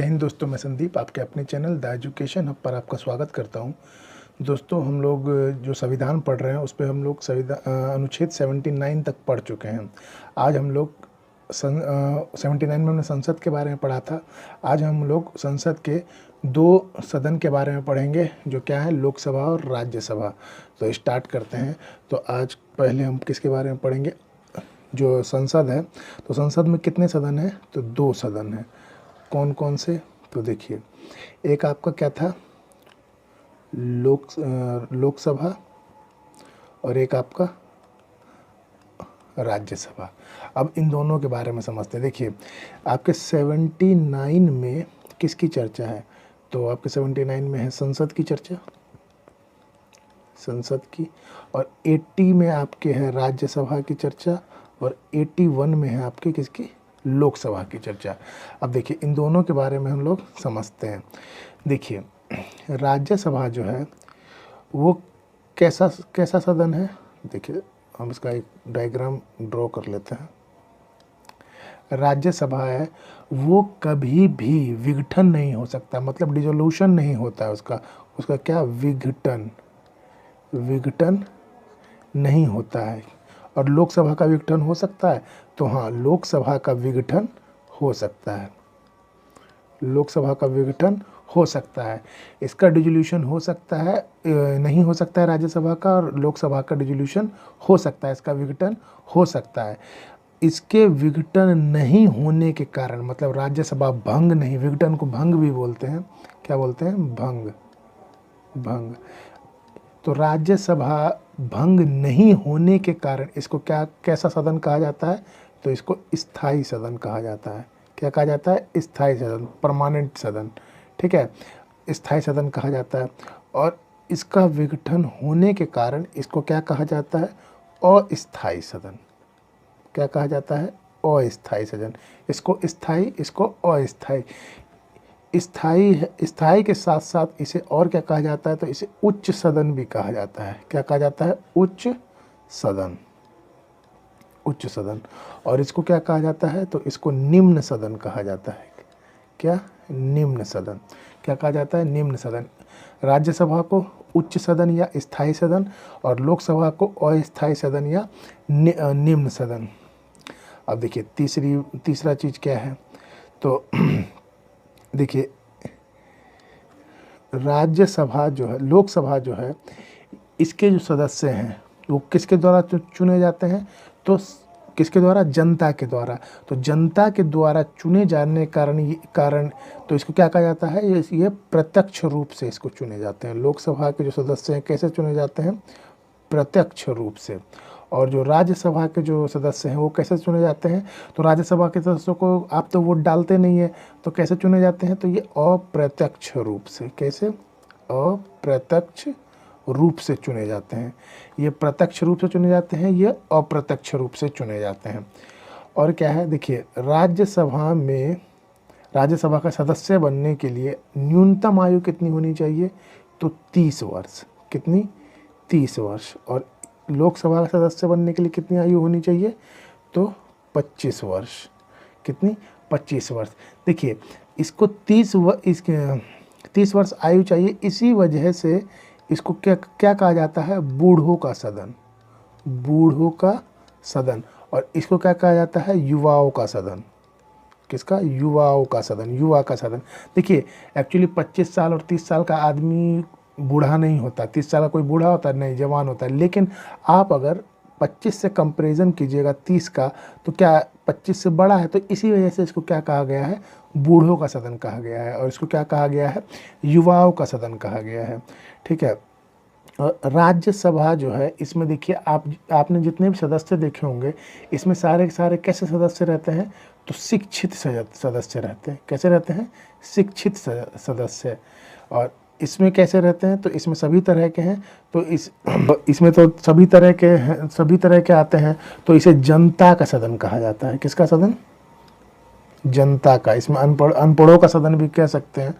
जय हिंद दोस्तों, मैं संदीप आपके अपने चैनल द एजुकेशन हब पर आपका स्वागत करता हूं। दोस्तों, हम लोग जो संविधान पढ़ रहे हैं उस पर हम लोग अनुच्छेद 79 तक पढ़ चुके हैं। आज हम लोग 79 में हमने संसद के बारे में पढ़ा था। आज हम लोग संसद के दो सदन के बारे में पढ़ेंगे, जो क्या है, लोकसभा और राज्यसभा। तो स्टार्ट करते हैं। तो आज पहले हम किसके बारे में पढ़ेंगे? जो संसद है, तो संसद में कितने सदन हैं? तो दो सदन हैं। कौन कौन से? तो देखिए, एक आपका क्या था, लोकसभा, और एक आपका राज्यसभा। अब इन दोनों के बारे में समझते हैं। देखिए, आपके 79 में किसकी चर्चा है? तो आपके 79 में है संसद की चर्चा, संसद की। और 80 में आपके है राज्यसभा की चर्चा, और 81 में है आपके किसकी? लोकसभा की चर्चा। अब देखिए, इन दोनों के बारे में हम लोग समझते हैं। देखिए, राज्यसभा जो है वो कैसा सदन है? देखिए, हम इसका एक डायग्राम ड्रॉ कर लेते हैं। राज्यसभा है वो कभी भी विघटन नहीं हो सकता, मतलब डिसोल्यूशन नहीं होता है उसका क्या, विघटन नहीं होता है। और लोकसभा का विघटन हो सकता है? तो हाँ, लोकसभा का विघटन हो सकता है, लोकसभा का विघटन हो सकता है। इसका डिसोल्यूशन हो सकता है, नहीं हो सकता है राज्यसभा का, और लोकसभा का डिसोल्यूशन हो सकता है, इसका विघटन हो सकता है। इसके विघटन नहीं होने के कारण, मतलब राज्यसभा भंग नहीं, विघटन को भंग भी बोलते हैं। क्या बोलते हैं? भंग। तो राज्यसभा भंग नहीं होने के कारण इसको कैसा सदन कहा जाता है? तो इसको स्थायी सदन कहा जाता है। क्या कहा जाता है? स्थायी सदन, परमानेंट सदन। ठीक है, स्थायी सदन कहा जाता है। और इसका विघटन होने के कारण इसको क्या कहा जाता है? अस्थायी सदन। क्या कहा जाता है? अस्थायी सदन। इसको स्थायी, इसको अस्थायी। स्थायी के साथ साथ इसे और क्या कहा जाता है? तो इसे उच्च सदन भी कहा जाता है। क्या कहा जाता है? उच्च सदन। और इसको क्या कहा जाता है? तो इसको निम्न सदन कहा जाता है। क्या? निम्न सदन। क्या कहा जाता है? निम्न सदन। राज्यसभा को उच्च सदन या स्थायी सदन, और लोकसभा को अस्थायी सदन या निम्न सदन। अब देखिए, तीसरा चीज क्या है? तो देखिए, राज्यसभा जो है, लोकसभा जो है, इसके जो सदस्य हैं वो किसके द्वारा चुने जाते हैं? तो किसके द्वारा? जनता के द्वारा। तो जनता के द्वारा चुने जाने कारण तो इसको क्या कहा जाता है? ये प्रत्यक्ष रूप से इसको चुने जाते हैं। लोकसभा के जो सदस्य हैं कैसे चुने जाते हैं? प्रत्यक्ष रूप से। और जो राज्यसभा के जो सदस्य हैं वो कैसे चुने जाते हैं? तो राज्यसभा के सदस्यों को आप तो वोट डालते नहीं है, तो कैसे चुने जाते हैं? तो ये अप्रत्यक्ष रूप से। कैसे? अप्रत्यक्ष रूप से चुने जाते हैं। ये प्रत्यक्ष रूप से चुने जाते हैं, ये अप्रत्यक्ष रूप से चुने जाते हैं। और क्या है? देखिए, राज्यसभा का सदस्य बनने के लिए न्यूनतम आयु कितनी होनी चाहिए? तो 30 वर्ष। कितनी? 30 वर्ष। और लोकसभा का सदस्य बनने के लिए कितनी आयु होनी चाहिए? तो 25 वर्ष। कितनी? 25 वर्ष। देखिए, इसको 30 वर्ष आयु चाहिए। इसी वजह से इसको क्या कहा जाता है? बूढ़ों का सदन। और इसको क्या कहा जाता है? युवाओं का सदन। किसका? युवाओं का सदन, युवा का सदन। देखिए, एक्चुअली 25 साल और 30 साल का आदमी बूढ़ा नहीं होता। 30 साल का कोई बूढ़ा होता है? नहीं, जवान होता है। लेकिन आप अगर 25 से कंपैरिजन कीजिएगा 30 का, तो क्या 25 से बड़ा है? तो इसी वजह से इसको क्या कहा गया है? बूढ़ों का सदन कहा गया है। और इसको क्या कहा गया है? युवाओं का सदन कहा गया है। ठीक है। और राज्यसभा जो है, इसमें देखिए, आपने जितने भी सदस्य देखे होंगे, इसमें सारे के सारे कैसे सदस्य रहते हैं? तो शिक्षित सदस्य रहते हैं। कैसे रहते हैं? शिक्षित सदस्य। और इसमें कैसे रहते हैं? तो इसमें सभी तरह के हैं। तो इसमें तो सभी तरह के आते हैं। तो इसे जनता का सदन कहा जाता है। किसका सदन? जनता का। इसमें अनपढ़ों का सदन भी कह सकते हैं,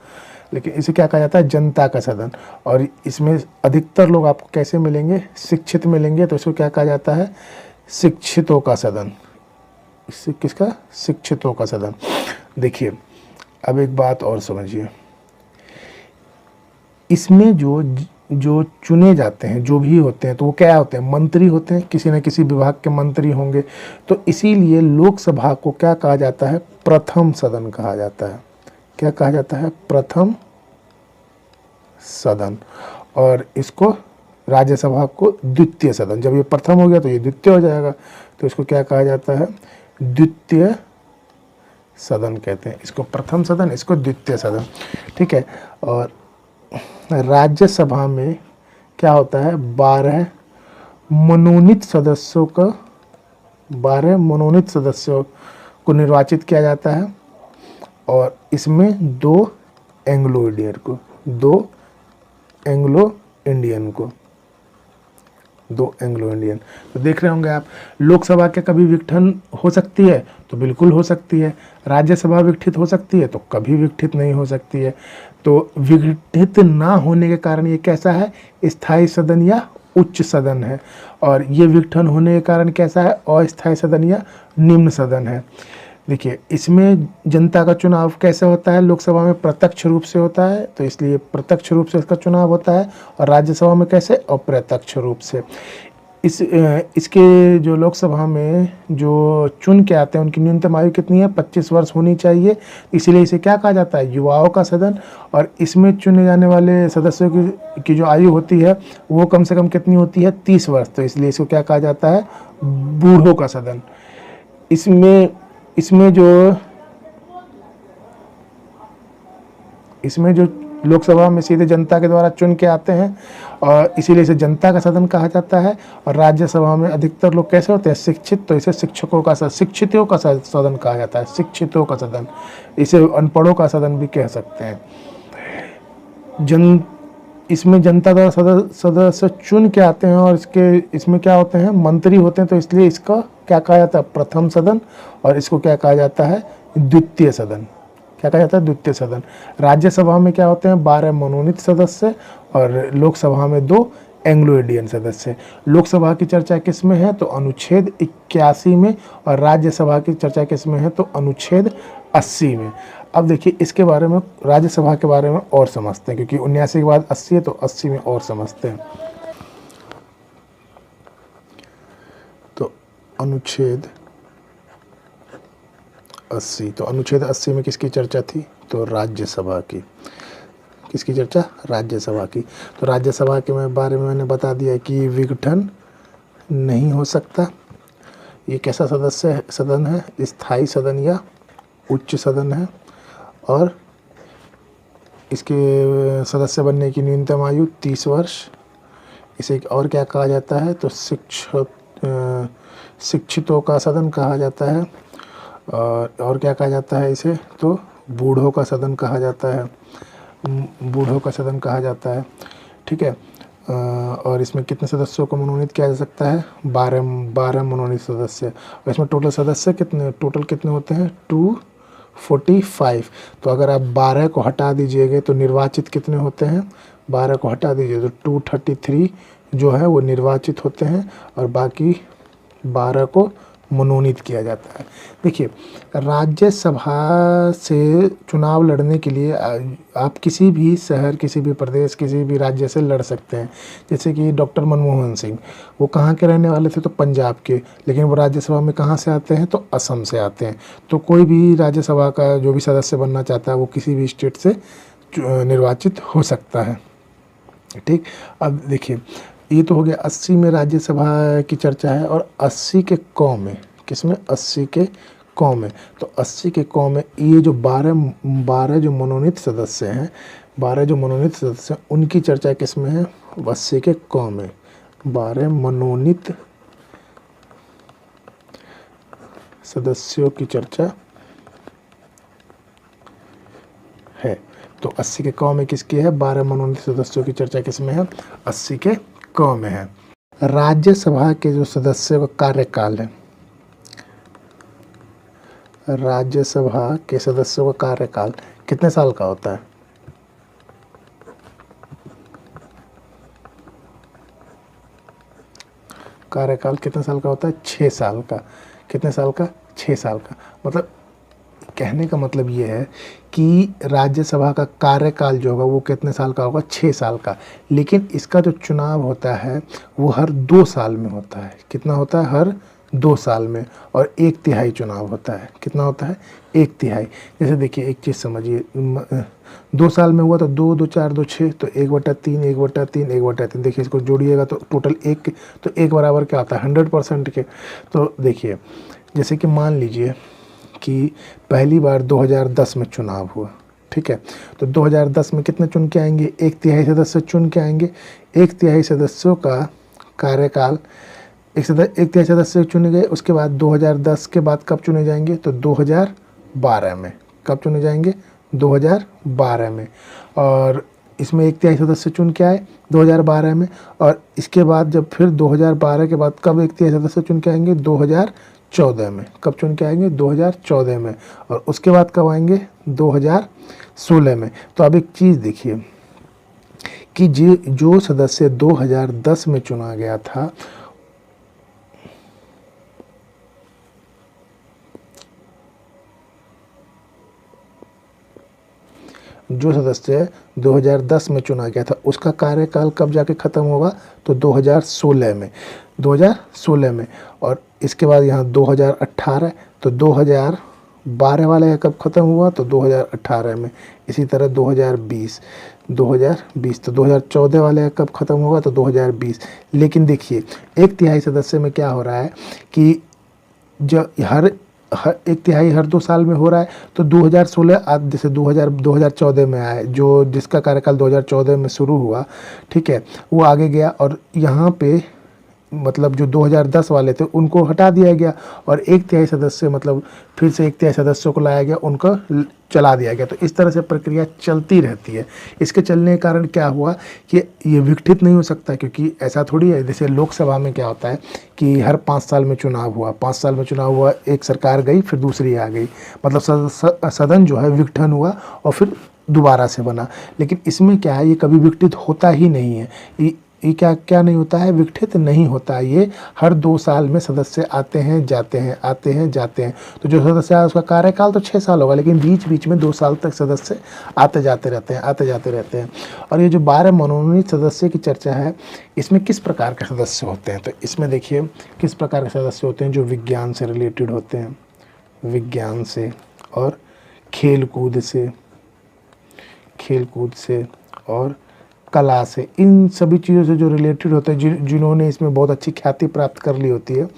लेकिन इसे क्या कहा जाता है? जनता का सदन। और इसमें अधिकतर लोग आपको कैसे मिलेंगे? शिक्षित मिलेंगे। तो इसको क्या कहा जाता है? शिक्षितों का सदन। किसका? शिक्षितों का सदन। देखिए, अब एक बात और समझिए, इसमें जो जो चुने जाते हैं, जो भी होते हैं, तो वो क्या होते हैं, मंत्री होते हैं, किसी न किसी विभाग के मंत्री होंगे। तो इसीलिए लोकसभा को क्या कहा जाता है, प्रथम सदन कहा जाता है। क्या कहा जाता है, प्रथम सदन। और इसको राज्यसभा को द्वितीय सदन, जब ये प्रथम हो गया तो ये द्वितीय हो जाएगा, तो इसको क्या कहा जाता है, द्वितीय सदन कहते हैं। इसको प्रथम सदन, इसको द्वितीय सदन, ठीक है। और राज्यसभा में क्या होता है, 12 मनोनीत सदस्यों का 12 मनोनीत सदस्यों को निर्वाचित किया जाता है। और इसमें 2 एंग्लो इंडियन को 2 एंग्लो इंडियन। तो देख रहे होंगे आप, लोकसभा के कभी विघटन हो सकती है, तो बिल्कुल हो सकती है। राज्यसभा विघटित हो सकती है, तो कभी विघटित नहीं हो सकती है। तो विघटित ना होने के कारण ये कैसा है, स्थायी सदन या उच्च सदन है। और ये विघटन होने के कारण कैसा है, अस्थायी सदन या निम्न सदन है। देखिए, इसमें जनता का चुनाव कैसे होता है, लोकसभा में प्रत्यक्ष रूप से होता है, तो इसलिए प्रत्यक्ष रूप से इसका चुनाव होता है। और राज्यसभा में कैसे, अप्रत्यक्ष रूप से। इसके जो लोकसभा में जो चुन के आते हैं, उनकी न्यूनतम आयु कितनी है, 25 वर्ष होनी चाहिए। इसीलिए इसे क्या कहा जाता है, युवाओं का सदन। और इसमें चुने जाने वाले सदस्यों की जो आयु होती है, वो कम से कम कितनी होती है, 30 वर्ष। तो इसलिए इसको क्या कहा जाता है, बूढ़ों का सदन। इसमें जो लोकसभा में सीधे जनता के द्वारा चुन के आते हैं, और इसीलिए इसे जनता का सदन कहा जाता है। और राज्यसभा में अधिकतर लोग कैसे होते हैं, शिक्षित, तो इसे शिक्षितों का सदन कहा जाता है, शिक्षितों का सदन। इसे अनपढ़ों का सदन भी कह सकते हैं। इसमें जनता द्वारा सदस्य चुन के आते हैं, और इसमें क्या होते हैं, मंत्री होते हैं। तो इसलिए इसका क्या कहा जाता है, प्रथम सदन। और इसको क्या कहा जाता है, द्वितीय सदन। क्या कहा जाता है, द्वितीय सदन। राज्यसभा में क्या होते हैं, 12 मनोनीत सदस्य, और लोकसभा में 2 एंग्लो इंडियन सदस्य। लोकसभा की चर्चा किस में है, तो अनुच्छेद 81 में। और राज्यसभा की चर्चा किस में है, तो अनुच्छेद 80 में। अब देखिए, इसके बारे में, राज्यसभा के बारे में और समझते हैं, क्योंकि 79 के बाद 80 है, तो 80 में और समझते हैं। तो अनुच्छेद 80, तो अनुच्छेद 80 में किसकी चर्चा थी, तो राज्यसभा की। किसकी चर्चा, राज्यसभा की। तो राज्यसभा के बारे में मैंने बता दिया कि विघटन नहीं हो सकता। ये कैसा सदन है, स्थायी सदन या उच्च सदन है। और इसके सदस्य बनने की न्यूनतम आयु 30 वर्ष। इसे और क्या कहा जाता है, तो शिक्षितों का सदन कहा जाता है। और क्या कहा जाता है इसे, तो बूढ़ों का सदन कहा जाता है, बूढ़ों का सदन कहा जाता है, ठीक है। और इसमें कितने सदस्यों को मनोनीत किया जा सकता है, 12 मनोनीत सदस्य। और इसमें टोटल कितने होते हैं, 245। तो अगर आप 12 को हटा दीजिएगा तो निर्वाचित कितने होते हैं, 12 को हटा दीजिए तो 233 जो है वो निर्वाचित होते हैं, और बाकी 12 को मनोनीत किया जाता है। देखिए, राज्यसभा से चुनाव लड़ने के लिए आप किसी भी शहर, किसी भी प्रदेश, किसी भी राज्य से लड़ सकते हैं। जैसे कि डॉक्टर मनमोहन सिंह, वो कहाँ के रहने वाले थे, तो पंजाब के, लेकिन वो राज्यसभा में कहाँ से आते हैं, तो असम से आते हैं। तो कोई भी राज्यसभा का जो भी सदस्य बनना चाहता है, वो किसी भी स्टेट से निर्वाचित हो सकता है, ठीक। अब देखिए, ये तो हो गया 80 में राज्यसभा की चर्चा है। और 80 के कौ में, किसमें, 80 के कौ में। तो 80 के कौ में ये जो 12 जो मनोनीत सदस्य हैं, 12 जो मनोनीत सदस्य हैं, उनकी चर्चा किस में है, 80 के कौ में। 12 मनोनीत सदस्यों की चर्चा है। तो 80 के कौ में किसकी है, 12 मनोनीत सदस्यों की चर्चा किस में है, 80 के कौ में है। राज्यसभा के जो सदस्यों का कार्यकाल है, राज्यसभा के सदस्यों का कार्यकाल कितने साल का होता है, कार्यकाल कितने साल का होता है, 6 साल का। कितने साल का, 6 साल का। मतलब कहने का मतलब ये है कि राज्यसभा का कार्यकाल जो होगा वो कितने साल का होगा, 6 साल का। लेकिन इसका जो चुनाव होता है वो हर 2 साल में होता है। कितना होता है, हर 2 साल में। और 1/3 चुनाव होता है। कितना होता है, 1/3। जैसे देखिए एक चीज़ समझिए, 2 साल में हुआ तो 2 2 4 2 6, तो 1/3 1/3 1/3। देखिए इसको जोड़िएगा तो टोटल 1, तो 1 बराबर क्या आता है, 100% के। तो देखिए जैसे कि मान लीजिए कि पहली बार 2010 में चुनाव हुआ, ठीक है, तो 2010 में कितने चुन के आएंगे, 1/3 सदस्य चुन के आएंगे। 1/3 सदस्यों का कार्यकाल, 1/3 सदस्य चुने गए। उसके बाद 2010 के बाद कब चुने जाएंगे, तो 2012 में। कब चुने जाएंगे, 2012 में। और इसमें 1/3 सदस्य चुन के आए 2012 में। और इसके बाद जब फिर 2012 के बाद कब 1/3 सदस्य चुन के आएंगे, 2014 में। कब चुन के आएंगे, 2014 में। और उसके बाद कब आएंगे, 2016 में। तो अब एक चीज़ देखिए कि जो सदस्य 2010 में चुना गया था, जो सदस्य 2010 में चुना गया था उसका कार्यकाल कब जाके ख़त्म होगा, तो 2016 में। 2016 में। और इसके बाद यहाँ 2018, तो 2012 वाला है कब ख़त्म हुआ, तो 2018 में। इसी तरह 2020 तो 2014 वाले कब ख़त्म होगा, तो 2020। लेकिन देखिए 1/3 सदस्य में क्या हो रहा है कि जो हर 1/3 हर 2 साल में हो रहा है। तो 2016 आज जैसे 2014 में आए, जो जिसका कार्यकाल 2014 में शुरू हुआ, ठीक है, वो आगे गया। और यहाँ पे मतलब जो 2010 वाले थे उनको हटा दिया गया और 1/3 सदस्य मतलब फिर से 1/3 सदस्यों को लाया गया, उनको चला दिया गया। तो इस तरह से प्रक्रिया चलती रहती है। इसके चलने के कारण क्या हुआ कि ये विघटित नहीं हो सकता, क्योंकि ऐसा थोड़ी है जैसे लोकसभा में क्या होता है कि हर 5 साल में चुनाव हुआ, 5 साल में चुनाव हुआ, एक सरकार गई फिर दूसरी आ गई, मतलब सदन जो है विघटन हुआ और फिर दोबारा से बना। लेकिन इसमें क्या है, ये कभी विघटित होता ही नहीं है। ये क्या नहीं होता है, विघटित नहीं होता है। ये हर 2 साल में सदस्य आते हैं जाते हैं, आते हैं जाते हैं। तो जो सदस्य है उसका कार्यकाल तो 6 साल होगा, लेकिन बीच बीच में 2 साल तक सदस्य आते जाते रहते हैं, आते जाते रहते हैं। और ये जो 12 मनोनीत सदस्य की चर्चा है, इसमें किस प्रकार के सदस्य होते हैं, तो इसमें देखिए किस प्रकार के सदस्य होते हैं, जो विज्ञान से रिलेटेड होते हैं, विज्ञान से और खेल कूद से और कला से, इन सभी चीज़ों से जो रिलेटेड होते हैं, जिन्होंने इसमें बहुत अच्छी ख्याति प्राप्त कर ली होती है,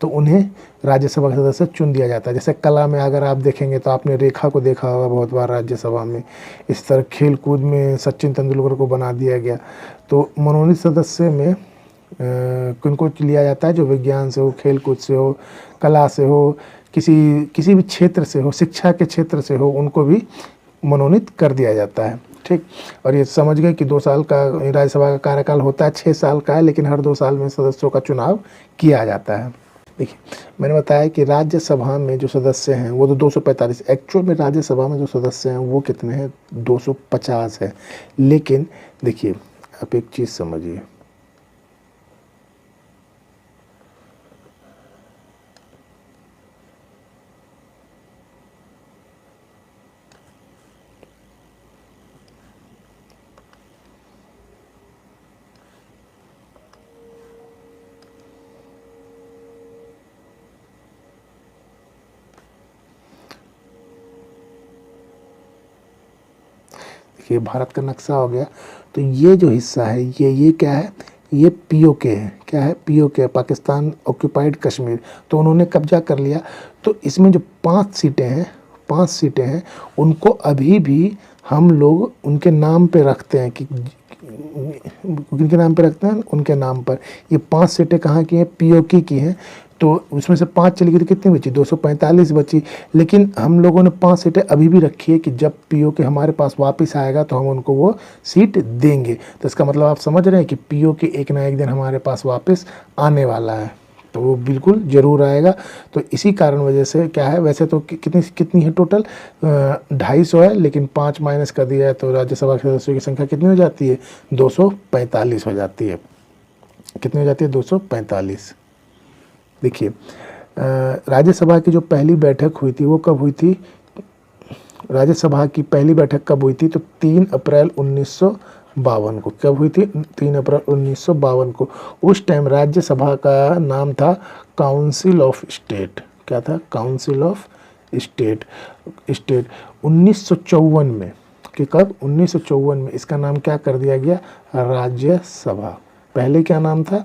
तो उन्हें राज्यसभा का सदस्य चुन दिया जाता है। जैसे कला में अगर आप देखेंगे तो आपने रेखा को देखा होगा बहुत बार राज्यसभा में। इस तरह खेल कूद में सचिन तेंदुलकर को बना दिया गया। तो मनोनीत सदस्य में किनको लिया जाता है, जो विज्ञान से हो, खेल कूद से हो, कला से हो, किसी भी क्षेत्र से हो, शिक्षा के क्षेत्र से हो, उनको भी मनोनीत कर दिया जाता है। ठीक, और ये समझ गए कि 2 साल का राज्यसभा का कार्यकाल होता है, 6 साल का है, लेकिन हर 2 साल में सदस्यों का चुनाव किया जाता है। देखिए मैंने बताया कि राज्यसभा में जो सदस्य हैं वो तो 245, एक्चुअल में राज्यसभा में जो सदस्य हैं वो कितने हैं, 250 है। लेकिन देखिए आप एक चीज़ समझिए, ये भारत का नक्शा हो गया। तो ये जो हिस्सा है ये क्या है, ये पीओके है। क्या है, पीओके, पाकिस्तान ऑक्यूपाइड कश्मीर। तो उन्होंने कब्जा कर लिया। तो इसमें जो 5 सीटें हैं उनको अभी भी हम लोग उनके नाम पे रखते हैं कि उनके नाम पे रखते हैं, उनके नाम पर। ये 5 सीटें कहाँ की हैं, पीओके की हैं। तो उसमें से 5 चली गई तो कितनी बची, 245 बची। लेकिन हम लोगों ने 5 सीटें अभी भी रखी है कि जब पीओके हमारे पास वापस आएगा तो हम उनको वो सीट देंगे। तो इसका मतलब आप समझ रहे हैं कि पीओके एक ना एक दिन हमारे पास वापस आने वाला है, तो वो बिल्कुल ज़रूर आएगा। तो इसी कारण वजह से क्या है, वैसे तो कितनी है टोटल, 250 है, लेकिन 5 माइनस कर दिया है तो राज्यसभा के सदस्यों की संख्या कितनी हो जाती है, 245 हो जाती है। कितनी हो जाती है, 245। देखिए राज्यसभा की जो पहली बैठक हुई थी वो कब हुई थी, राज्यसभा की पहली बैठक कब हुई थी? तो 3 अप्रैल 1952 को। कब हुई थी? 3 अप्रैल 1952 को। उस टाइम राज्यसभा का नाम था काउंसिल ऑफ स्टेट। क्या था? Council of state. 1954 में, कि कब? 1954 में इसका नाम क्या कर दिया गया? राज्यसभा। पहले क्या नाम था?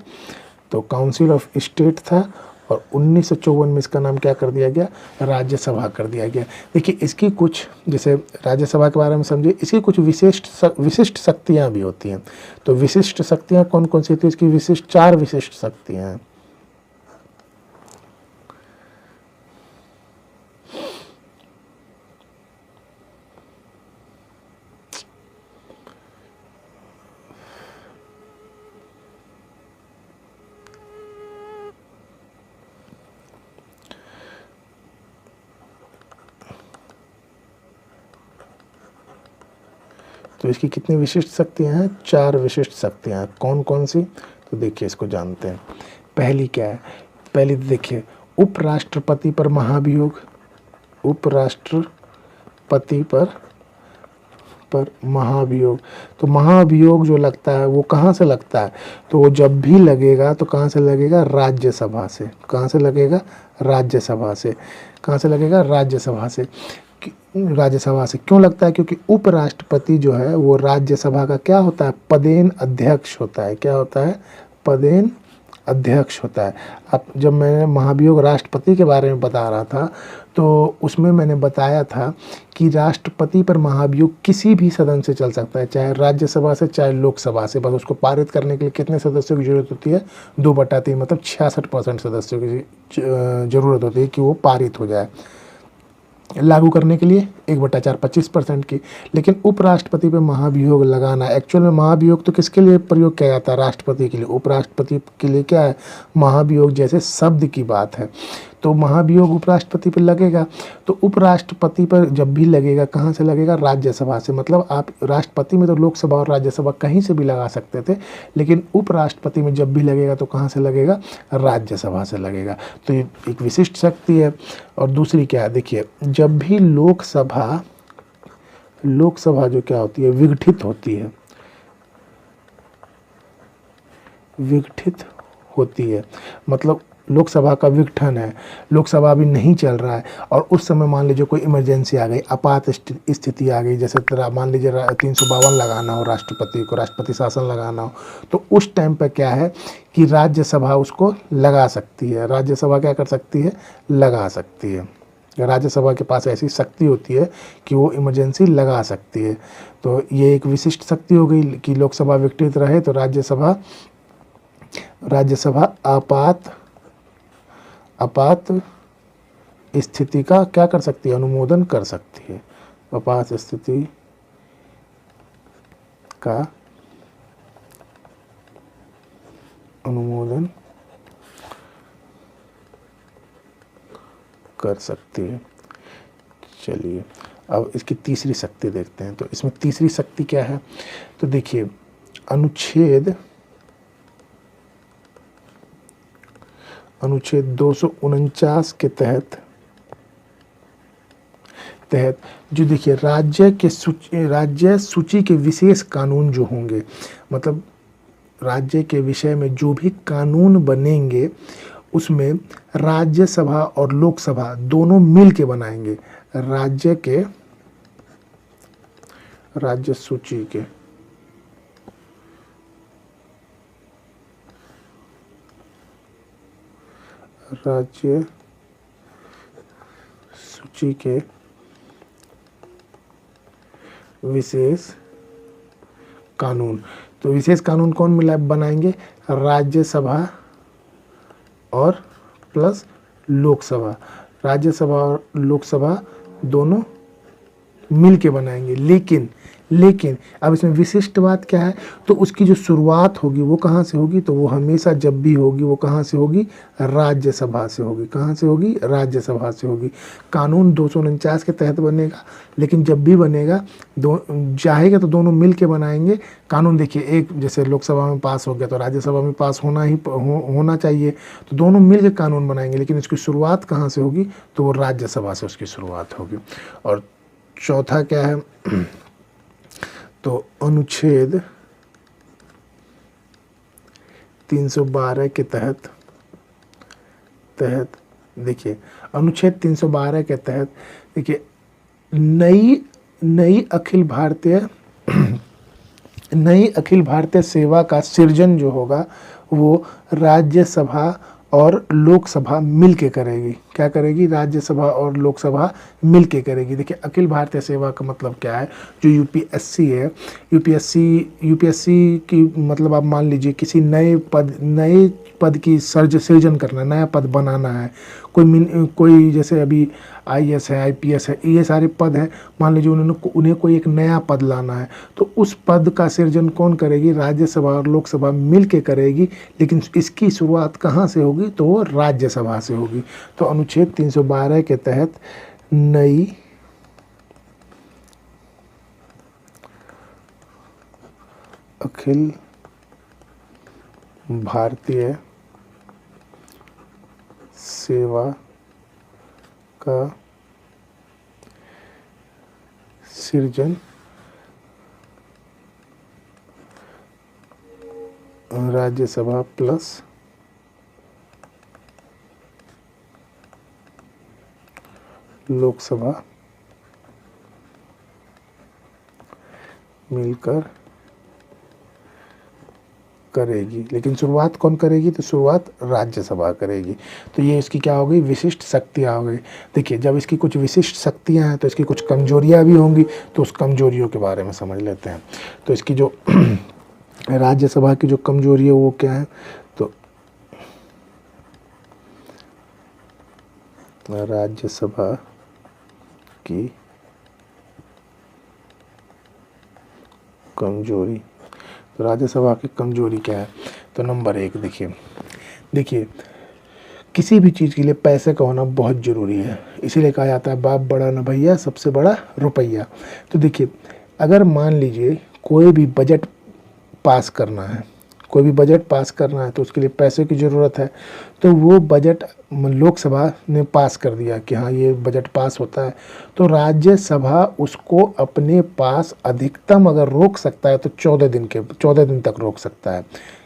तो काउंसिल ऑफ स्टेट था, और 1954 में इसका नाम क्या कर दिया गया? राज्यसभा कर दिया गया। देखिए इसकी कुछ, जैसे राज्यसभा के बारे में समझिए, इसकी कुछ विशिष्ट शक्तियाँ भी होती हैं। तो विशिष्ट शक्तियाँ कौन कौन सी होती है? इसकी 4 विशिष्ट शक्तियाँ हैं। तो इसकी कितनी विशिष्ट शक्तियाँ हैं? 4 विशिष्ट शक्तियाँ हैं। कौन कौन सी? तो देखिए इसको जानते हैं। पहली क्या है? पहली देखिए, उपराष्ट्रपति पर महाभियोग। उपराष्ट्रपति पर महाभियोग। तो महाभियोग जो लगता है वो कहाँ से लगता है? तो वो जब भी लगेगा तो कहाँ से लगेगा? राज्यसभा से। कहाँ से लगेगा? राज्यसभा से। कहाँ से लगेगा? राज्यसभा से। राज्यसभा से क्यों लगता है? क्योंकि उपराष्ट्रपति जो है वो राज्यसभा का क्या होता है? पदेन अध्यक्ष होता है। क्या होता है? पदेन अध्यक्ष होता है। अब जब मैंने महाभियोग राष्ट्रपति के बारे में बता रहा था तो उसमें मैंने बताया था कि राष्ट्रपति पर महाभियोग किसी भी सदन से चल सकता है, चाहे राज्यसभा से चाहे लोकसभा से। बस उसको पारित करने के लिए कितने सदस्यों की जरूरत होती है? 2/3, मतलब 66% सदस्यों की जरूरत होती है कि वो पारित हो जाए। लागू करने के लिए 1/4 25% की। लेकिन उपराष्ट्रपति पे महाभियोग लगाना, एक्चुअल में महाभियोग तो किसके लिए प्रयोग किया जाता है? राष्ट्रपति के लिए। उपराष्ट्रपति के लिए क्या है? महाभियोग जैसे शब्द की बात है। तो महाभियोग उपराष्ट्रपति पर लगेगा। तो उपराष्ट्रपति पर जब भी लगेगा, कहाँ से लगेगा? राज्यसभा से। मतलब आप राष्ट्रपति में तो लोकसभा और राज्यसभा कहीं से भी लगा सकते थे, लेकिन उपराष्ट्रपति में जब भी लगेगा तो कहाँ से लगेगा? राज्यसभा से लगेगा। तो ये एक विशिष्ट शक्ति है। और दूसरी क्या है? देखिए, जब भी लोकसभा जो क्या होती है? विघटित होती है। विघटित होती है मतलब लोकसभा का विघटन है, लोकसभा अभी नहीं चल रहा है, और उस समय मान लीजिए कोई इमरजेंसी आ गई, आपात स्थिति आ गई, जैसे मान लीजिए 352 लगाना हो राष्ट्रपति को, राष्ट्रपति शासन लगाना हो, तो उस टाइम पे क्या है कि राज्यसभा उसको लगा सकती है। राज्यसभा क्या कर सकती है? लगा सकती है। राज्यसभा के पास ऐसी शक्ति होती है कि वो इमरजेंसी लगा सकती है। तो ये एक विशिष्ट शक्ति हो गई कि लोकसभा विघटित रहे तो राज्यसभा आपात स्थिति का क्या कर सकती है? अनुमोदन कर सकती है। आपात स्थिति का अनुमोदन कर सकती है। चलिए अब इसकी तीसरी शक्ति देखते हैं। तो इसमें तीसरी शक्ति क्या है? तो देखिए, अनुच्छेद 249 के तहत जो देखिए राज्य सूची के विशेष कानून जो होंगे, मतलब राज्य के विषय में जो भी कानून बनेंगे उसमें राज्यसभा और लोकसभा दोनों मिल के बनाएंगे। राज्य सूची के विशेष कानून। तो विशेष कानून कौन मिला बनाएंगे? राज्यसभा और प्लस लोकसभा। राज्यसभा और लोकसभा दोनों मिल के बनाएंगे। लेकिन अब इसमें विशिष्ट बात क्या है? तो उसकी जो शुरुआत होगी वो कहाँ से होगी? तो वो हमेशा जब भी होगी वो कहाँ से होगी? राज्यसभा से होगी। कहाँ से होगी? राज्यसभा से होगी। कानून 249 के तहत बनेगा, लेकिन जब भी बनेगा चाहेगा तो दोनों मिल के बनाएंगे कानून। देखिए, एक जैसे लोकसभा में पास हो गया तो राज्यसभा में पास होना चाहिए, तो दोनों मिल के कानून बनाएंगे, लेकिन इसकी शुरुआत कहाँ से होगी? तो वो राज्यसभा से उसकी शुरुआत होगी। और चौथा क्या है, तो अनुच्छेद 312 के तहत देखिए, अनुच्छेद 312 के तहत देखिए, नई अखिल भारतीय सेवा का सृजन जो होगा वो राज्यसभा और लोकसभा मिल के करेगी। क्या करेगी? राज्यसभा और लोकसभा मिल के करेगी। देखिए, अखिल भारतीय सेवा का मतलब क्या है? जो यूपीएससी है, यूपीएससी की मतलब आप मान लीजिए किसी नए पद की सृजन करना, नया पद बनाना है। कोई जैसे अभी आईएएस है, आईपीएस है, ये सारे पद हैं। मान लीजिए उन्हें कोई एक नया पद लाना है, तो उस पद का सृजन कौन करेगी? राज्यसभा और लोकसभा मिल के करेगी। लेकिन इसकी शुरुआत कहाँ से होगी? तो वो राज्यसभा से होगी। तो अनुच्छेद 312 के तहत नई अखिल भारतीय सेवा का सृजन राज्यसभा प्लस लोकसभा मिलकर करेगी। लेकिन शुरुआत कौन करेगी? तो शुरुआत राज्यसभा करेगी। तो ये इसकी क्या हो गई? विशिष्ट शक्तियाँ हो गई। देखिए, जब इसकी कुछ विशिष्ट शक्तियाँ हैं तो इसकी कुछ कमजोरियाँ भी होंगी, तो उस कमजोरियों के बारे में समझ लेते हैं। तो इसकी जो राज्यसभा की जो कमजोरी है वो क्या है? तो राज्यसभा की कमजोरी, तो राज्यसभा की कमजोरी क्या है? तो नंबर 1 देखिए, किसी भी चीज़ के लिए पैसे का होना बहुत ज़रूरी है। इसीलिए कहा जाता है बाप बड़ा न भैया, सबसे बड़ा रुपया। तो देखिए, अगर मान लीजिए कोई भी बजट पास करना है, तो उसके लिए पैसे की ज़रूरत है। तो वो बजट लोकसभा ने पास कर दिया कि हाँ ये बजट पास होता है, तो राज्यसभा उसको अपने पास अधिकतम अगर रोक सकता है तो 14 दिन तक रोक सकता है।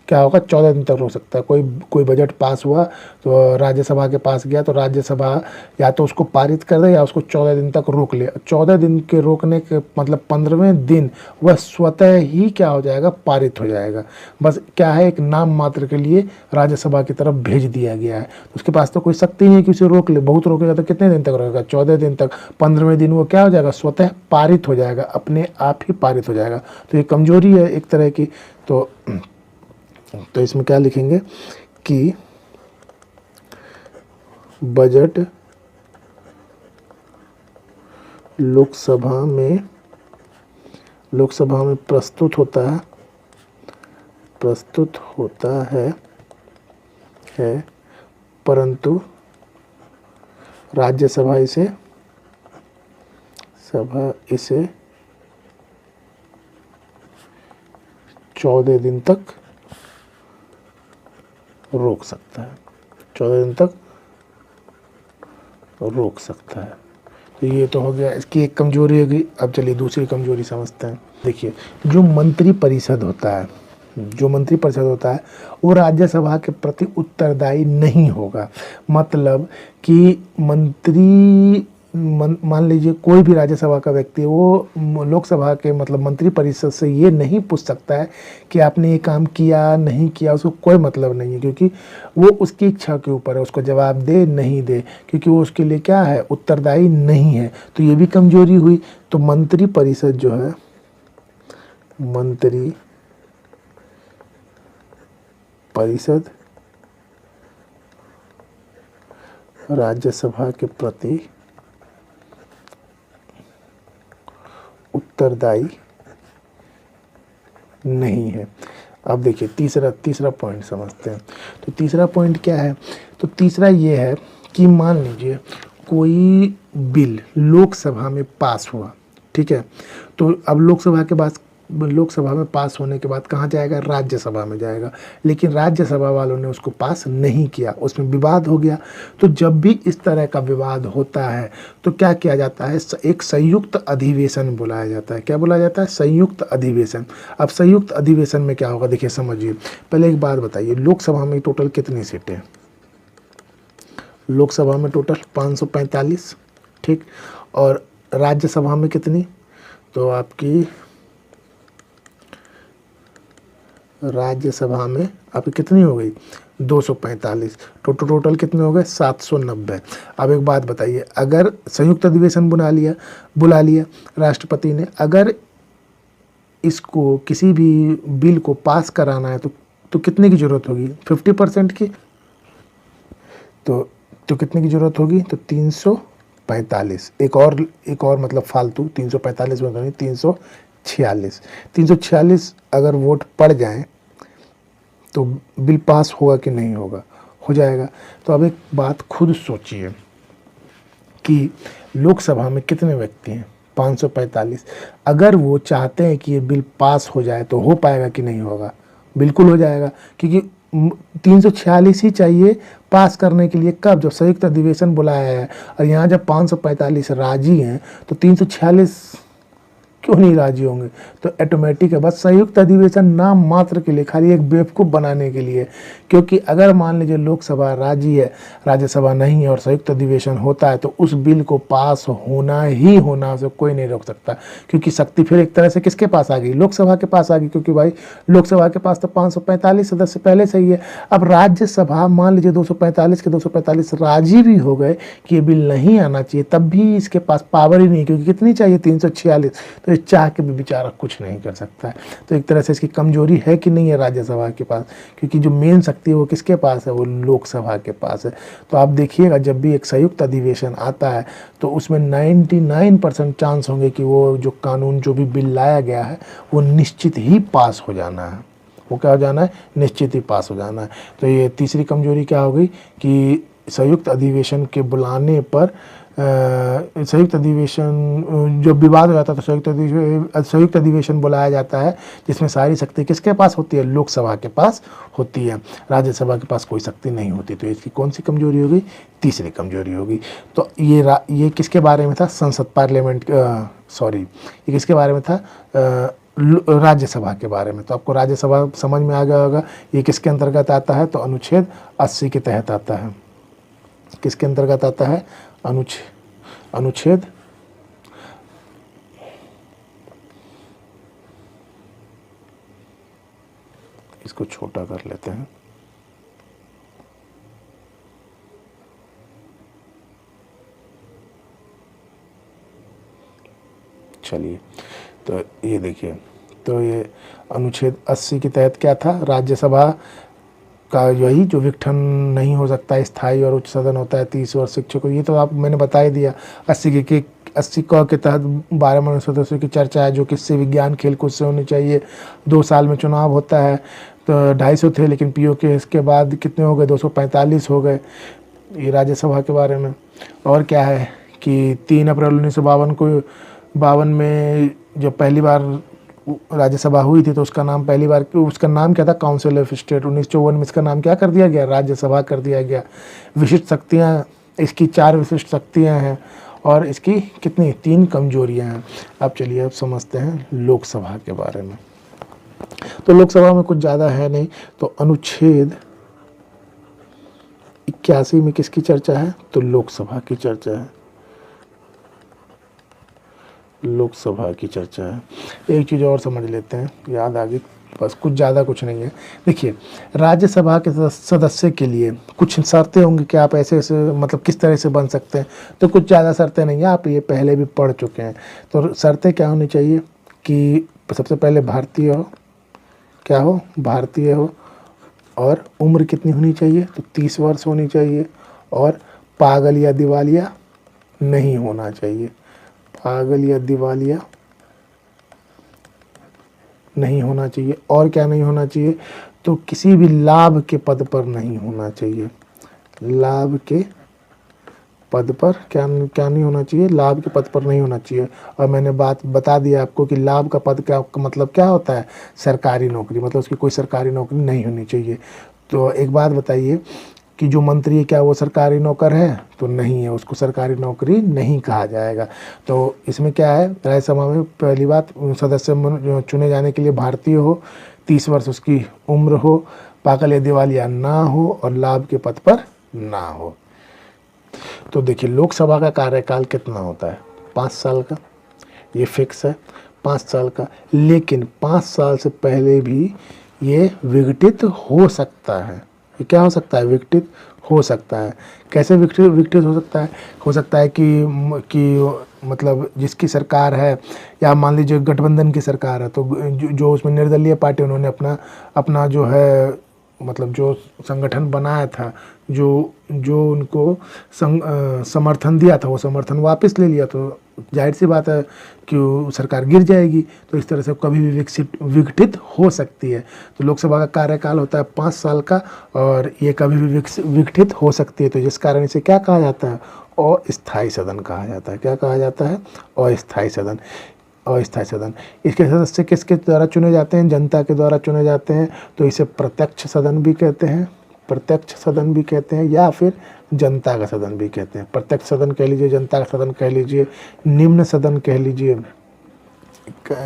क्या होगा? 14 दिन तक रोक सकता है। कोई बजट पास हुआ तो राज्यसभा के पास गया, तो राज्यसभा या तो उसको पारित कर दे या उसको 14 दिन तक रोक ले। 14 दिन के रोकने के मतलब 15वें दिन वह स्वतः ही क्या हो जाएगा? पारित हो जाएगा। बस क्या है, एक नाम मात्र के लिए राज्यसभा की तरफ भेज दिया गया है। उसके पास तो कोई शक्ति नहीं है कि उसे रोक ले। बहुत रोकेगा तो कितने दिन तक रोकेगा? 14 दिन तक। 15वें दिन वो क्या हो जाएगा? स्वतः पारित हो जाएगा, अपने आप ही पारित हो जाएगा। तो ये कमजोरी है एक तरह की। तो इसमें क्या लिखेंगे कि बजट लोकसभा में प्रस्तुत होता है, परंतु राज्यसभा इसे 14 दिन तक रोक सकता है। 14 दिन तक रोक सकता है। तो ये तो हो गया, इसकी एक कमजोरी होगी। अब चलिए दूसरी कमजोरी समझते हैं। देखिए, जो मंत्री परिषद होता है वो राज्यसभा के प्रति उत्तरदायी नहीं होगा। मतलब कि मान लीजिए कोई भी राज्यसभा का व्यक्ति वो लोकसभा के मतलब मंत्री परिषद से ये नहीं पूछ सकता है कि आपने ये काम किया नहीं किया, उसको कोई मतलब नहीं है, क्योंकि वो उसकी इच्छा के ऊपर है, उसको जवाब दे नहीं दे, क्योंकि वो उसके लिए क्या है? उत्तरदायी नहीं है। तो ये भी कमजोरी हुई। तो मंत्री परिषद जो है, मंत्री परिषद राज्यसभा के प्रति उत्तरदायी नहीं है। अब देखिए तीसरा पॉइंट समझते हैं। तो तीसरा पॉइंट क्या है? तो तीसरा ये है कि मान लीजिए कोई बिल लोकसभा में पास हुआ, ठीक है? तो अब लोकसभा के लोकसभा में पास होने के बाद कहाँ जाएगा, राज्यसभा में जाएगा। लेकिन राज्यसभा वालों ने उसको पास नहीं किया, उसमें विवाद हो गया। तो जब भी इस तरह का विवाद होता है तो क्या किया जाता है, एक संयुक्त अधिवेशन बुलाया जाता है। क्या बुलाया जाता है, संयुक्त अधिवेशन। अब संयुक्त अधिवेशन में क्या होगा, देखिए समझिए। पहले एक बात बताइए, लोकसभा में टोटल कितनी सीटें, लोकसभा में टोटल 545, ठीक। और राज्यसभा में कितनी, तो आपकी राज्यसभा में आपकी कितनी हो गई, 245। टोटल कितने हो गए, 790। अब एक बात बताइए, अगर संयुक्त अधिवेशन बुला लिया राष्ट्रपति ने, अगर इसको किसी भी बिल को पास कराना है तो कितने की जरूरत होगी, 50% की। तो कितने की जरूरत होगी, तो 345। एक और मतलब फालतू 345 में नहीं, 346 अगर वोट पड़ जाएं तो बिल पास होगा कि नहीं होगा, हो जाएगा। तो अब एक बात खुद सोचिए कि लोकसभा में कितने व्यक्ति हैं, 545। अगर वो चाहते हैं कि ये बिल पास हो जाए तो हो पाएगा कि नहीं होगा, बिल्कुल हो जाएगा। क्योंकि 346 ही चाहिए पास करने के लिए। कब, जब संयुक्त अधिवेशन बुलाया है। और यहाँ जब 545 राजी हैं तो 346 क्यों नहीं राजी होंगे, तो ऑटोमेटिक है। बस संयुक्त अधिवेशन नाम मात्र के लिए, खाली एक बेवकूफ़ बनाने के लिए। क्योंकि अगर मान लीजिए लोकसभा राजी है, राज्यसभा नहीं है और संयुक्त अधिवेशन होता है तो उस बिल को पास होना ही होना, उसे कोई नहीं रोक सकता। क्योंकि शक्ति फिर एक तरह से किसके पास आ गई, लोकसभा के पास आ गई। क्योंकि भाई लोकसभा के पास तो 545 सदस्य पहले से ही है। अब राज्यसभा मान लीजिए 245 के 245 राजी भी हो गए कि ये बिल नहीं आना चाहिए, तब भी इसके पास पावर ही नहीं, क्योंकि कितनी चाहिए, 346। तो चाह के भी बेचारा कुछ नहीं कर सकता है। तो एक तरह से इसकी कमजोरी है कि नहीं है राज्यसभा के पास, क्योंकि जो मेन शक्ति है वो किसके पास है, वो लोकसभा के पास है। तो आप देखिएगा जब भी एक संयुक्त अधिवेशन आता है तो उसमें 99% चांस होंगे कि वो जो कानून, जो भी बिल लाया गया है वो निश्चित ही पास हो जाना है। वो क्या हो जाना है, निश्चित ही पास हो जाना है। तो ये तीसरी कमजोरी क्या हो गई कि संयुक्त अधिवेशन के बुलाने पर संयुक्त अधिवेशन जो विवाद हो जाता है तो संयुक्त अधिवेशन बुलाया जाता है, जिसमें सारी शक्ति किसके पास होती है, लोकसभा के पास होती है। राज्यसभा के पास कोई शक्ति नहीं होती। तो इसकी कौन सी कमजोरी होगी, तीसरी कमजोरी होगी। तो ये किसके बारे में था, संसद पार्लियामेंट, ये किसके बारे में था, राज्यसभा के बारे में। तो आपको राज्यसभा समझ में आ गया होगा। ये किसके अंतर्गत आता है, तो अनुच्छेद 80 के तहत आता है। किसके अंतर्गत आता है, अनुच्छेद इसको छोटा कर लेते हैं। चलिए, तो ये देखिए, तो ये अनुच्छेद 80 के तहत क्या था, राज्यसभा का यही जो विघटन नहीं हो सकता, स्थायी और उच्च सदन होता है 30 वर्ष शिक्षकों, ये तो आप मैंने बता ही दिया। 80 क के तहत 12 मानव सदस्यों की चर्चा है, जो किससे, विज्ञान खेलकूद से होनी चाहिए। 2 साल में चुनाव होता है। तो 250 थे, लेकिन पीओ के इसके बाद कितने हो गए, 245 हो गए। ये राज्यसभा के बारे में। और क्या है कि 3 अप्रैल 1952 में जब पहली बार राज्यसभा हुई थी तो उसका नाम उसका नाम क्या था, काउंसिल ऑफ स्टेट। 1954 में इसका नाम क्या कर दिया गया, राज्यसभा कर दिया गया। विशिष्ट शक्तियाँ, इसकी 4 विशिष्ट शक्तियाँ हैं और इसकी कितनी, 3 कमजोरियाँ हैं। अब चलिए अब समझते हैं लोकसभा के बारे में। तो लोकसभा में कुछ ज़्यादा है नहीं। तो अनुच्छेद 81 में किसकी चर्चा है, तो लोकसभा की चर्चा है। लोकसभा की चर्चा है। एक चीज़ और समझ लेते हैं, याद आ गई, बस कुछ ज़्यादा कुछ नहीं है। देखिए, राज्यसभा के सदस्य के लिए कुछ शर्तें होंगी कि आप ऐसे मतलब किस तरह से बन सकते हैं। तो कुछ ज़्यादा शर्तें नहीं है, आप ये पहले भी पढ़ चुके हैं। तो शर्तें क्या होनी चाहिए कि सबसे पहले भारतीय हो, क्या हो, भारतीय हो। और उम्र कितनी होनी चाहिए, तो 30 वर्ष होनी चाहिए। और पागल या दिवालिया नहीं होना चाहिए, पागल या दिवालिया नहीं होना चाहिए। और क्या नहीं होना चाहिए, तो किसी भी लाभ के पद पर नहीं होना चाहिए, लाभ के पद पर क्या क्या नहीं होना चाहिए, लाभ के पद पर नहीं होना चाहिए। और मैंने बात बता दिया आपको कि लाभ का पद क्या मतलब क्या होता है, सरकारी नौकरी, मतलब उसकी कोई सरकारी नौकरी नहीं होनी चाहिए। तो एक बात बताइए कि जो मंत्री है क्या वो सरकारी नौकर है, तो नहीं है, उसको सरकारी नौकरी नहीं कहा जाएगा। तो इसमें क्या है, राज्यसभा में पहली बात सदस्य चुने जाने के लिए भारतीय हो, 30 वर्ष उसकी उम्र हो, पागल या दिवालिया ना हो और लाभ के पद पर ना हो। तो देखिए लोकसभा का कार्यकाल कितना होता है, 5 साल का, ये फिक्स है 5 साल का। लेकिन 5 साल से पहले भी ये विघटित हो सकता है। ये क्या हो सकता है, विघटित हो सकता है। कैसे विघटित हो सकता है कि मतलब जिसकी सरकार है, या मान लीजिए गठबंधन की सरकार है, तो जो उसमें निर्दलीय पार्टी उन्होंने अपना जो है मतलब जो संगठन बनाया था, जो उनको समर्थन दिया था, वो समर्थन वापस ले लिया, तो जाहिर सी बात है कि सरकार गिर जाएगी। तो इस तरह से कभी भी विघटित हो सकती है। तो लोकसभा का कार्यकाल होता है 5 साल का, और ये कभी भी विघटित हो सकती है। तो जिस कारण इसे क्या कहा जाता है, अस्थायी सदन कहा जाता है। क्या कहा जाता है, अस्थायी सदन। अस्थायी सदन, इसके सदस्य किसके द्वारा चुने जाते हैं, जनता के द्वारा चुने जाते हैं। तो इसे प्रत्यक्ष सदन भी कहते हैं, प्रत्यक्ष सदन भी कहते हैं, या फिर जनता का सदन भी कहते हैं। प्रत्यक्ष सदन कह लीजिए, जनता का सदन कह लीजिए, निम्न सदन कह लीजिए,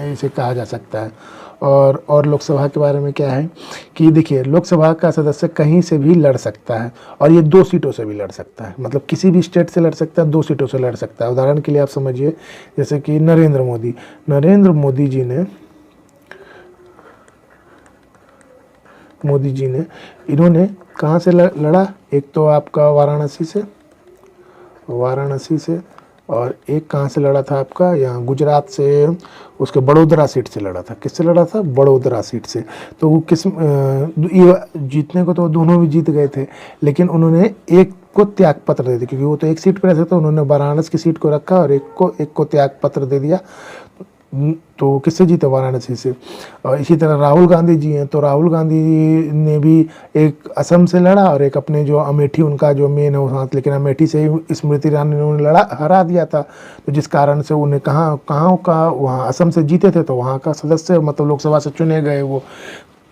इसे कहा जा सकता है। और लोकसभा के बारे में क्या है कि देखिए लोकसभा का सदस्य कहीं से भी लड़ सकता है, और ये 2 सीटों से भी लड़ सकता है, मतलब किसी भी स्टेट से लड़ सकता है, 2 सीटों से लड़ सकता है। उदाहरण के लिए आप समझिए, जैसे कि नरेंद्र मोदी जी ने इन्होंने कहाँ से लड़ा, एक तो आपका वाराणसी से, और एक कहाँ से लड़ा था आपका, यहाँ गुजरात से, उसके बड़ोदरा सीट से लड़ा था। किससे लड़ा था, बड़ोदरा सीट से। तो वो ये जीतने को तो दोनों भी जीत गए थे, लेकिन उन्होंने एक को त्याग पत्र दे दिया, क्योंकि वो तो एक सीट पर रहते थे, उन्होंने वाराणसी की सीट को रखा और एक को त्याग पत्र दे दिया। तो किससे जीते, वाराणसी से। और इसी तरह राहुल गांधी जी हैं, तो राहुल गांधी ने भी एक असम से लड़ा, और एक अपने जो अमेठी उनका जो मेन है वहाँ, लेकिन अमेठी से ही स्मृति ईरानी ने उन्हें हरा दिया था। तो जिस कारण से उन्हें कहाँ का वहाँ असम से जीते थे, तो वहाँ का सदस्य मतलब लोकसभा से चुने गए वो।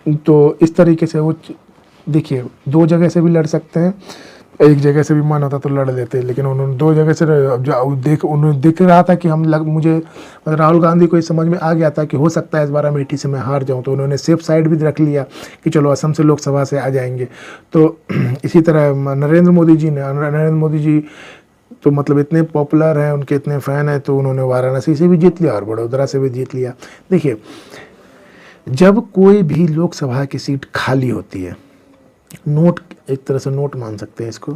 तो इस तरीके से वो देखिए 2 जगह से भी लड़ सकते हैं, एक जगह से भी मन होता तो लड़ लेते, लेकिन उन्होंने 2 जगह से उन्हें दिख रहा था कि मुझे मतलब राहुल गांधी को ये समझ में आ गया था कि हो सकता है इस बार अमेठी से मैं हार जाऊं, तो उन्होंने सेफ साइड भी रख लिया कि चलो असम से लोकसभा से आ जाएंगे। तो इसी तरह नरेंद्र मोदी जी तो मतलब इतने पॉपुलर हैं, उनके इतने फ़ैन हैं, तो उन्होंने वाराणसी से भी जीत लिया और बड़ोदरा से भी जीत लिया। देखिए जब कोई भी लोकसभा की सीट खाली होती है, नोट एक तरह से नोट मान सकते हैं इसको,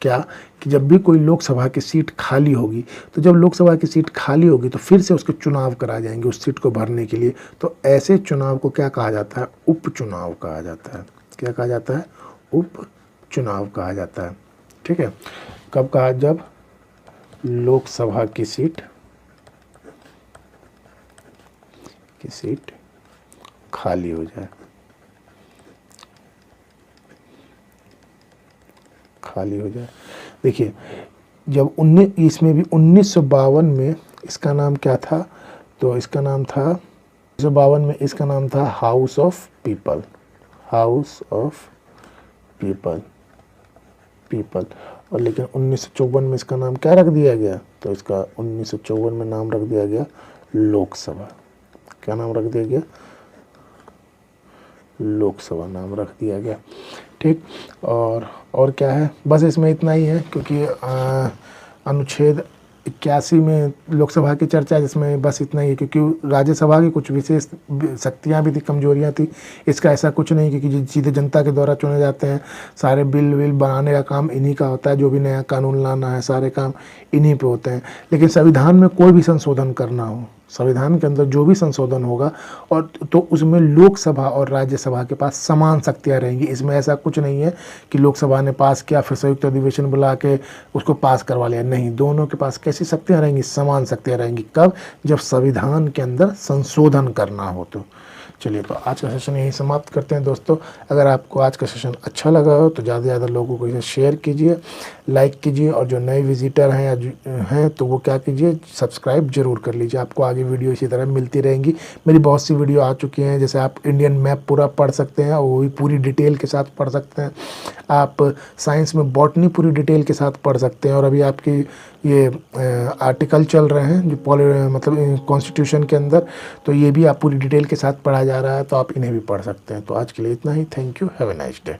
क्या कि जब भी कोई लोकसभा की सीट खाली होगी, तो जब लोकसभा की सीट खाली होगी तो फिर से उसके चुनाव करा जाएंगे उस सीट को भरने के लिए। तो ऐसे चुनाव को क्या कहा जाता है, उपचुनाव कहा जाता है। क्या कहा जाता है, उपचुनाव कहा जाता है। ठीक है, कब कहा, जब लोकसभा की सीट खाली हो जाए, देखिए जब इसमें भी 1952 में इसका नाम क्या था, तो इसका नाम था 1952 में इसका नाम था हाउस ऑफ पीपल। और लेकिन 1954 में इसका नाम क्या रख दिया गया, तो इसका 1954 में नाम रख दिया गया लोकसभा। क्या नाम रख दिया गया, लोकसभा नाम रख दिया गया। ठीक, और क्या है, बस इसमें इतना ही है, क्योंकि अनुच्छेद 81 में लोकसभा की चर्चा है, जिसमें बस इतना ही है, क्योंकि राज्यसभा की कुछ विशेष शक्तियां भी थी, कमजोरियां थी। इसका ऐसा कुछ नहीं, क्योंकि सीधे जनता के द्वारा चुने जाते हैं, सारे बिल बनाने का काम इन्हीं का होता है, जो भी नया कानून लाना है सारे काम इन्हीं पे होते हैं। लेकिन संविधान में कोई भी संशोधन करना हो, संविधान के अंदर जो भी संशोधन होगा और तो उसमें लोकसभा और राज्यसभा के पास समान शक्तियाँ रहेंगी। इसमें ऐसा कुछ नहीं है कि लोकसभा ने पास किया फिर संयुक्त अधिवेशन बुला के उसको पास करवा लिया, नहीं, दोनों के पास कैसी शक्तियाँ रहेंगी, समान शक्तियाँ रहेंगी। कब? जब संविधान के अंदर संशोधन करना हो तो। चलिए, तो आज का सेशन यहीं समाप्त करते हैं दोस्तों। अगर आपको आज का सेशन अच्छा लगा हो तो ज़्यादा से ज़्यादा लोगों को इसे शेयर कीजिए, लाइक कीजिए, और जो नए विजिटर हैं या हैं तो वो क्या कीजिए, सब्सक्राइब जरूर कर लीजिए। आपको आगे वीडियो इसी तरह मिलती रहेंगी। मेरी बहुत सी वीडियो आ चुकी हैं, जैसे आप इंडियन मैप पूरा पढ़ सकते हैं, वो भी पूरी डिटेल के साथ पढ़ सकते हैं। आप साइंस में बॉटनी पूरी डिटेल के साथ पढ़ सकते हैं। और अभी आपकी ये आर्टिकल चल रहे हैं जो मतलब कॉन्स्टिट्यूशन के अंदर, तो ये भी आप पूरी डिटेल के साथ पढ़ा जा रहा है, तो आप इन्हें भी पढ़ सकते हैं। तो आज के लिए इतना ही। Thank you, have a nice day.